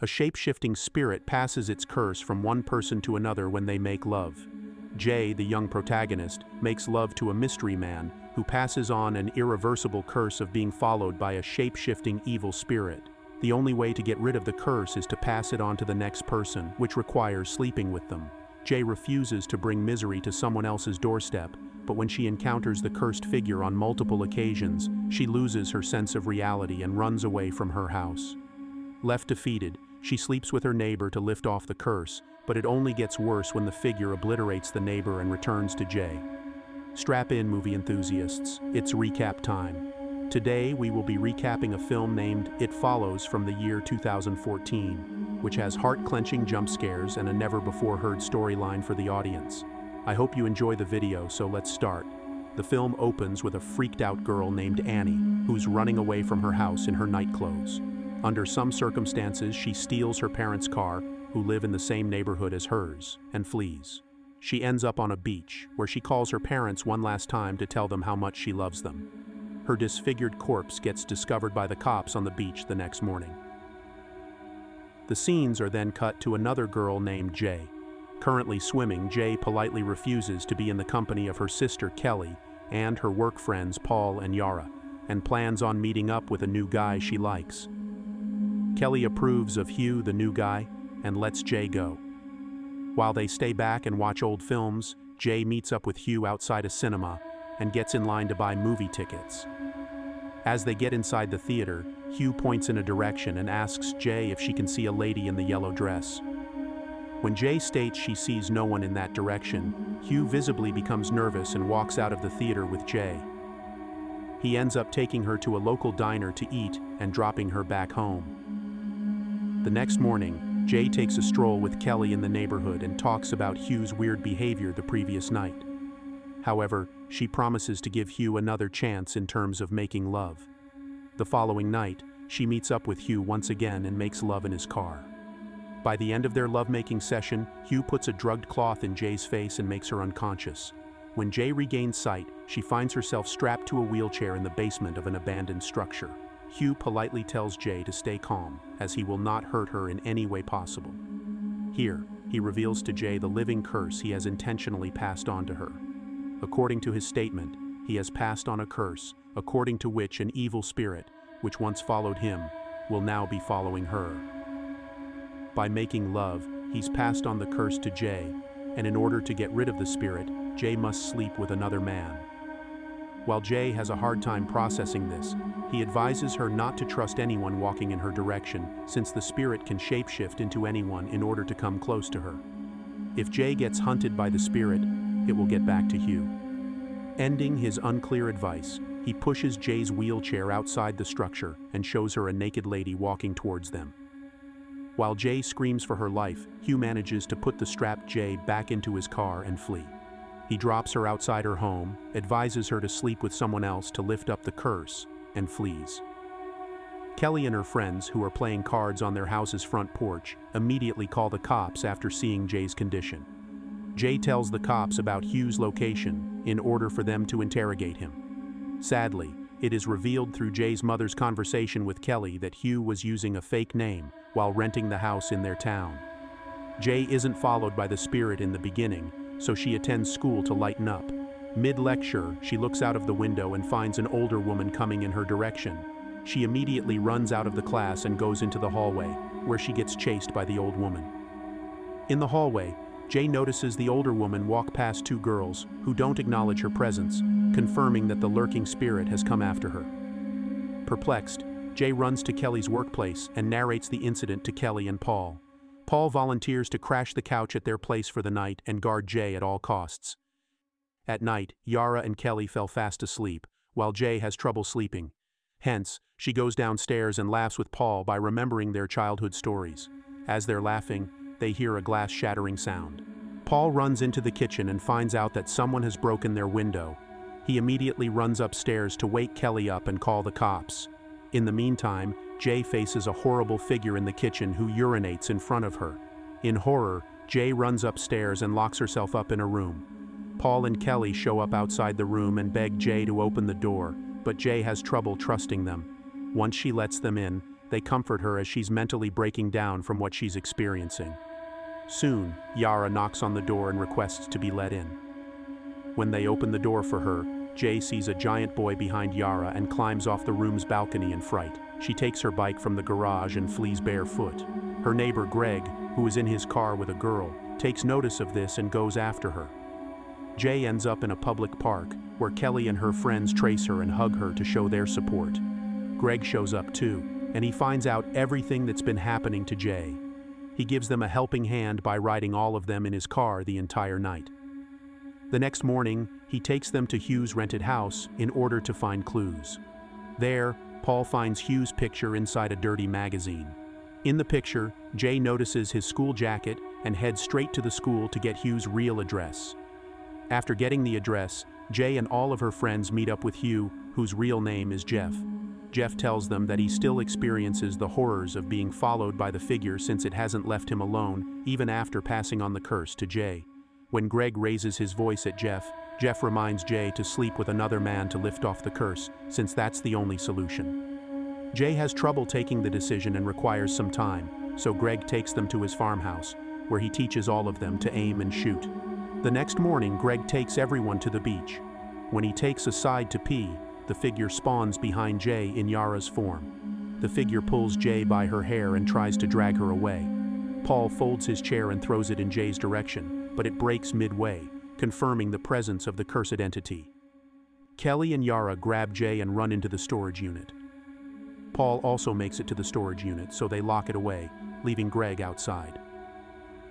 A shape-shifting spirit passes its curse from one person to another when they make love. Jay, the young protagonist, makes love to a mystery man who passes on an irreversible curse of being followed by a shape-shifting evil spirit. The only way to get rid of the curse is to pass it on to the next person, which requires sleeping with them. Jay refuses to bring misery to someone else's doorstep, but when she encounters the cursed figure on multiple occasions, she loses her sense of reality and runs away from her house. Left defeated, she sleeps with her neighbor to lift off the curse, but it only gets worse when the figure obliterates the neighbor and returns to Jay. Strap in, movie enthusiasts, it's recap time. Today we will be recapping a film named It Follows from the year 2014, which has heart-clenching jump scares and a never-before-heard storyline for the audience. I hope you enjoy the video, so let's start. The film opens with a freaked-out girl named Annie, who's running away from her house in her night clothes. Under some circumstances, she steals her parents' car, who live in the same neighborhood as hers, and flees. She ends up on a beach, where she calls her parents one last time to tell them how much she loves them. Her disfigured corpse gets discovered by the cops on the beach the next morning. The scenes are then cut to another girl named Jay. Currently swimming, Jay politely refuses to be in the company of her sister Kelly and her work friends Paul and Yara, and plans on meeting up with a new guy she likes. Kelly approves of Hugh, the new guy, and lets Jay go. While they stay back and watch old films, Jay meets up with Hugh outside a cinema and gets in line to buy movie tickets. As they get inside the theater, Hugh points in a direction and asks Jay if she can see a lady in the yellow dress. When Jay states she sees no one in that direction, Hugh visibly becomes nervous and walks out of the theater with Jay. He ends up taking her to a local diner to eat and dropping her back home. The next morning, Jay takes a stroll with Kelly in the neighborhood and talks about Hugh's weird behavior the previous night. However, she promises to give Hugh another chance in terms of making love. The following night, she meets up with Hugh once again and makes love in his car. By the end of their lovemaking session, Hugh puts a drugged cloth in Jay's face and makes her unconscious. When Jay regains sight, she finds herself strapped to a wheelchair in the basement of an abandoned structure. Hugh politely tells Jay to stay calm, as he will not hurt her in any way possible. Here, he reveals to Jay the living curse he has intentionally passed on to her. According to his statement, he has passed on a curse, according to which an evil spirit, which once followed him, will now be following her. By making love, he's passed on the curse to Jay, and in order to get rid of the spirit, Jay must sleep with another man. While Jay has a hard time processing this, he advises her not to trust anyone walking in her direction, since the spirit can shapeshift into anyone in order to come close to her. If Jay gets hunted by the spirit, it will get back to Hugh. Ending his unclear advice, he pushes Jay's wheelchair outside the structure and shows her a naked lady walking towards them. While Jay screams for her life, Hugh manages to put the strapped Jay back into his car and flee. He drops her outside her home, advises her to sleep with someone else to lift up the curse, and flees. Kelly and her friends, who are playing cards on their house's front porch, immediately call the cops after seeing Jay's condition. Jay tells the cops about Hugh's location in order for them to interrogate him. Sadly, it is revealed through Jay's mother's conversation with Kelly that Hugh was using a fake name while renting the house in their town. Jay isn't followed by the spirit in the beginning, so she attends school to lighten up. Mid-lecture, she looks out of the window and finds an older woman coming in her direction. She immediately runs out of the class and goes into the hallway, where she gets chased by the old woman. In the hallway, Jay notices the older woman walk past two girls who don't acknowledge her presence, confirming that the lurking spirit has come after her. Perplexed, Jay runs to Kelly's workplace and narrates the incident to Kelly and Paul. Paul volunteers to crash the couch at their place for the night and guard Jay at all costs. At night, Yara and Kelly fell fast asleep, while Jay has trouble sleeping. Hence, she goes downstairs and laughs with Paul by remembering their childhood stories. As they're laughing, they hear a glass-shattering sound. Paul runs into the kitchen and finds out that someone has broken their window. He immediately runs upstairs to wake Kelly up and call the cops. In the meantime, Jay faces a horrible figure in the kitchen who urinates in front of her. In horror, Jay runs upstairs and locks herself up in a room. Paul and Kelly show up outside the room and beg Jay to open the door, but Jay has trouble trusting them. Once she lets them in, They comfort her as she's mentally breaking down from what she's experiencing. Soon, Yara knocks on the door and requests to be let in. When they open the door for her, Jay sees a giant boy behind Yara and climbs off the room's balcony in fright. She takes her bike from the garage and flees barefoot. Her neighbor Greg, who is in his car with a girl, takes notice of this and goes after her. Jay ends up in a public park, where Kelly and her friends trace her and hug her to show their support. Greg shows up too, and he finds out everything that's been happening to Jay. He gives them a helping hand by riding all of them in his car the entire night. The next morning, he takes them to Hugh's rented house in order to find clues. There, Paul finds Hugh's picture inside a dirty magazine. In the picture, Jay notices his school jacket and heads straight to the school to get Hugh's real address. After getting the address, Jay and all of her friends meet up with Hugh, whose real name is Jeff. Jeff tells them that he still experiences the horrors of being followed by the figure since it hasn't left him alone, even after passing on the curse to Jay. When Greg raises his voice at Jeff, Jeff reminds Jay to sleep with another man to lift off the curse, since that's the only solution. Jay has trouble taking the decision and requires some time, so Greg takes them to his farmhouse, where he teaches all of them to aim and shoot. The next morning, Greg takes everyone to the beach. When he takes a side to pee, the figure spawns behind Jay in Yara's form. The figure pulls Jay by her hair and tries to drag her away. Paul folds his chair and throws it in Jay's direction, but it breaks midway, confirming the presence of the cursed entity. Kelly and Yara grab Jay and run into the storage unit. Paul also makes it to the storage unit, so they lock it away, leaving Greg outside.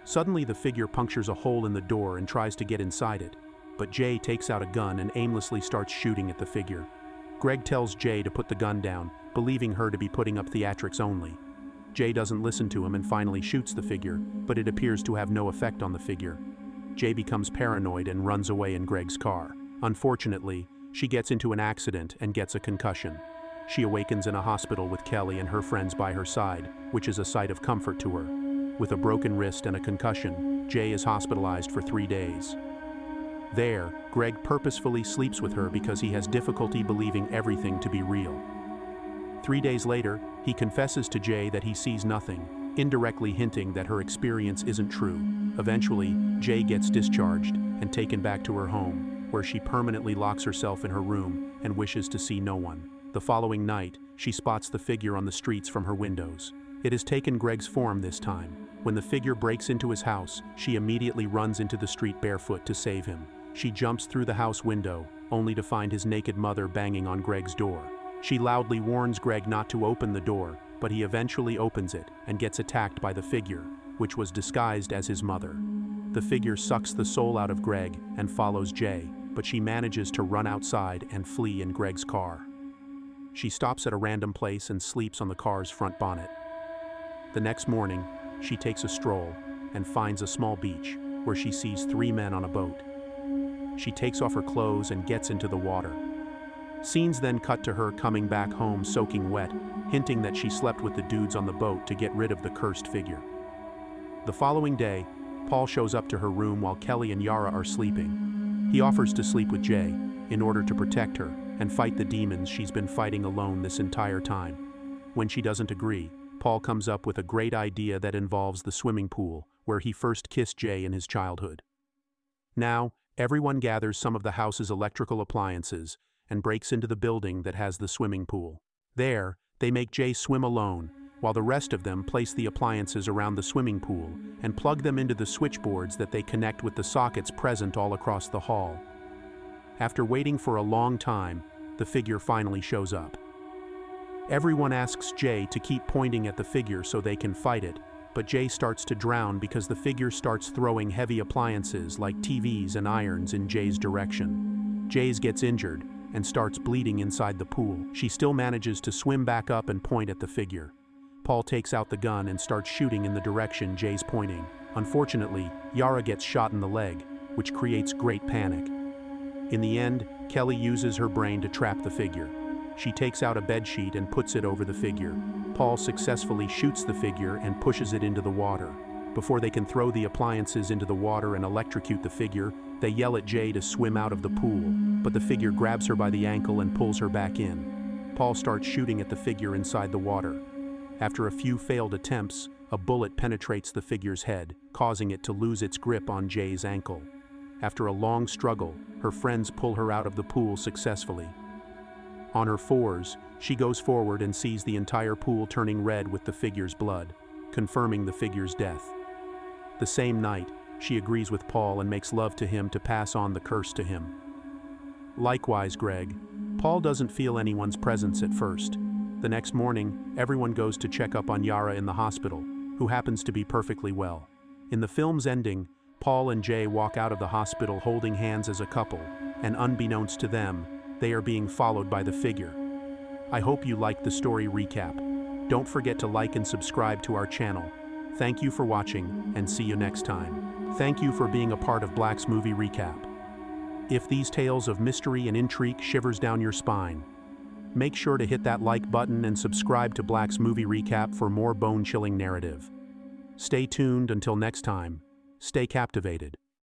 Suddenly, the figure punctures a hole in the door and tries to get inside it, but Jay takes out a gun and aimlessly starts shooting at the figure. Greg tells Jay to put the gun down, believing her to be putting up theatrics only. Jay doesn't listen to him and finally shoots the figure, but it appears to have no effect on the figure. Jay becomes paranoid and runs away in Greg's car. Unfortunately, she gets into an accident and gets a concussion. She awakens in a hospital with Kelly and her friends by her side, which is a sight of comfort to her. With a broken wrist and a concussion, Jay is hospitalized for 3 days. There, Greg purposefully sleeps with her because he has difficulty believing everything to be real. 3 days later, he confesses to Jay that he sees nothing, indirectly hinting that her experience isn't true. Eventually, Jay gets discharged and taken back to her home, where she permanently locks herself in her room and wishes to see no one. The following night, she spots the figure on the streets from her windows. It has taken Greg's form this time. When the figure breaks into his house, she immediately runs into the street barefoot to save him. She jumps through the house window, only to find his naked mother banging on Greg's door. She loudly warns Greg not to open the door, but he eventually opens it and gets attacked by the figure, which was disguised as his mother. The figure sucks the soul out of Greg and follows Jay, but she manages to run outside and flee in Greg's car. She stops at a random place and sleeps on the car's front bonnet. The next morning, she takes a stroll and finds a small beach where she sees 3 men on a boat. She takes off her clothes and gets into the water. Scenes then cut to her coming back home soaking wet, hinting that she slept with the dudes on the boat to get rid of the cursed figure. The following day, Paul shows up to her room while Kelly and Yara are sleeping. He offers to sleep with Jay in order to protect her and fight the demons she's been fighting alone this entire time. When she doesn't agree, Paul comes up with a great idea that involves the swimming pool, where he first kissed Jay in his childhood. Now, everyone gathers some of the house's electrical appliances and breaks into the building that has the swimming pool. There, they make Jay swim alone, while the rest of them place the appliances around the swimming pool and plug them into the switchboards that they connect with the sockets present all across the hall. After waiting for a long time, the figure finally shows up. Everyone asks Jay to keep pointing at the figure so they can fight it, but Jay starts to drown because the figure starts throwing heavy appliances like TVs and irons in Jay's direction. Jay gets injured and starts bleeding inside the pool. She still manages to swim back up and point at the figure. Paul takes out the gun and starts shooting in the direction Jay's pointing. Unfortunately, Yara gets shot in the leg, which creates great panic. In the end, Kelly uses her brain to trap the figure. She takes out a bedsheet and puts it over the figure. Paul successfully shoots the figure and pushes it into the water. Before they can throw the appliances into the water and electrocute the figure, they yell at Jay to swim out of the pool, but the figure grabs her by the ankle and pulls her back in. Paul starts shooting at the figure inside the water. After a few failed attempts, a bullet penetrates the figure's head, causing it to lose its grip on Jay's ankle. After a long struggle, her friends pull her out of the pool successfully. On her fours, she goes forward and sees the entire pool turning red with the figure's blood, confirming the figure's death. The same night, she agrees with Paul and makes love to him to pass on the curse to him. Likewise, Greg, Paul doesn't feel anyone's presence at first. The next morning, everyone goes to check up on Yara in the hospital, who happens to be perfectly well. In the film's ending, Paul and Jay walk out of the hospital holding hands as a couple, and unbeknownst to them, they are being followed by the figure. I hope you liked the story recap. Don't forget to like and subscribe to our channel. Thank you for watching, and see you next time. Thank you for being a part of Black's Movie Recap. If these tales of mystery and intrigue shivers down your spine, make sure to hit that like button and subscribe to Black's Movie Recap for more bone-chilling narrative. Stay tuned until next time. Stay captivated.